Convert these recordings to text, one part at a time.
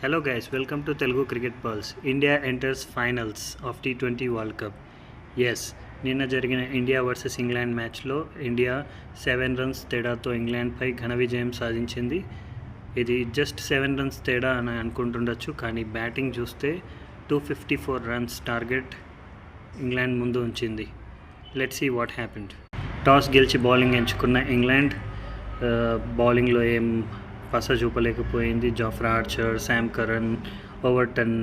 Hello guys, welcome to Telugu Cricket Pulse. India enters finals of T20 World Cup. Yes నిన్న జరిగిన India versus England మ్యాచ్లో India 7 runs తేడాతో ఇంగ్లాండ్పై ఘన విజయం సాధించింది. ఇది జస్ట్ 7 రన్స్ తేడా అని అనుకుంటుండొచ్చు, కానీ బ్యాటింగ్ చూస్తే 254 రన్స్ టార్గెట్ ఇంగ్లాండ్ ముందు ఉంచింది. Let's see what happened. Toss గెలిచి బౌలింగ్ ఎంచుకున్న ఇంగ్లాండ్ బౌలింగ్లో ఏం పస చూపలేకపోయింది. Jofra Archer, Sam Curran, Overton,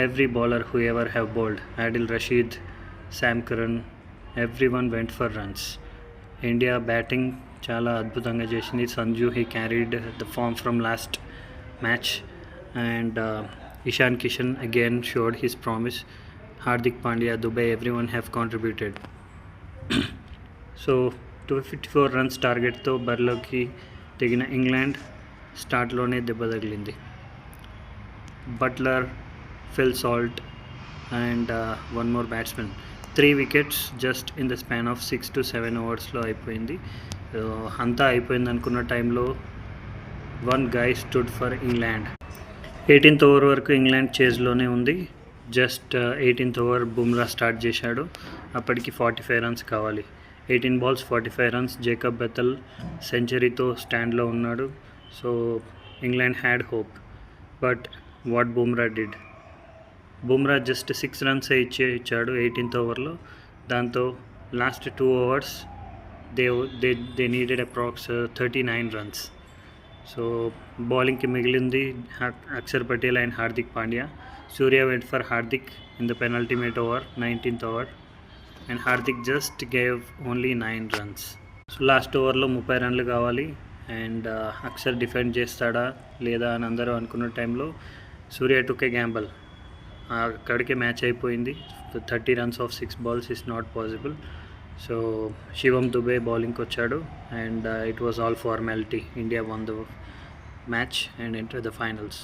every bowler who ever have bowled, Adil Rashid, Sam Curran, every one went for runs. India batting చాలా అద్భుతంగా చేసింది. Sanju he carried the form from last match and Ishan Kishan again showed his promise. Hardik Pandya, Dube, every one have contributed. So 254 runs టార్గెట్తో బరిలోకి దిగిన England స్టార్ట్లోనే దెబ్బ తగిలింది. Butler, Phil Salt and one more batsmen, 3 wickets just in the span of 6 to 7 ఓవర్స్లో అయిపోయింది. అంతా అయిపోయింది అనుకున్న టైంలో one guy stood for England. 18th over వరకు ఇంగ్లాండ్ చేజ్లోనే ఉంది. Just 18th over Bumrah start చేశాడు. అప్పటికి 45 రన్స్ కావాలి. 18 balls 45 runs. జేకబ్ బెథల్ సెంచరీతో స్టాండ్లో ఉన్నాడు. So England had hope. But what Bumrah did, Bumrah just 6 runs ఇచ్చాడు 18th ఓవర్లో. దాంతో last 2 overs they needed approx 39 runs. So బౌలింగ్కి మిగిలింది Axar Patel and Hardik Pandya. Surya went for Hardik in the penultimate over, 19th over, and Hardik just gave only 9 runs. So last ఓవర్లో 30 రన్లు కావాలి and Axar defend చేస్తాడా లేదా అని అందరూ అనుకున్న టైంలో సూర్య టుక్ ఏ గ్యాంబల్. అక్కడికే మ్యాచ్ అయిపోయింది. 30 runs of 6 balls is not possible. So Shivam Dube బౌలింగ్కి వచ్చాడు and it was all formality. India won the match and enter the finals.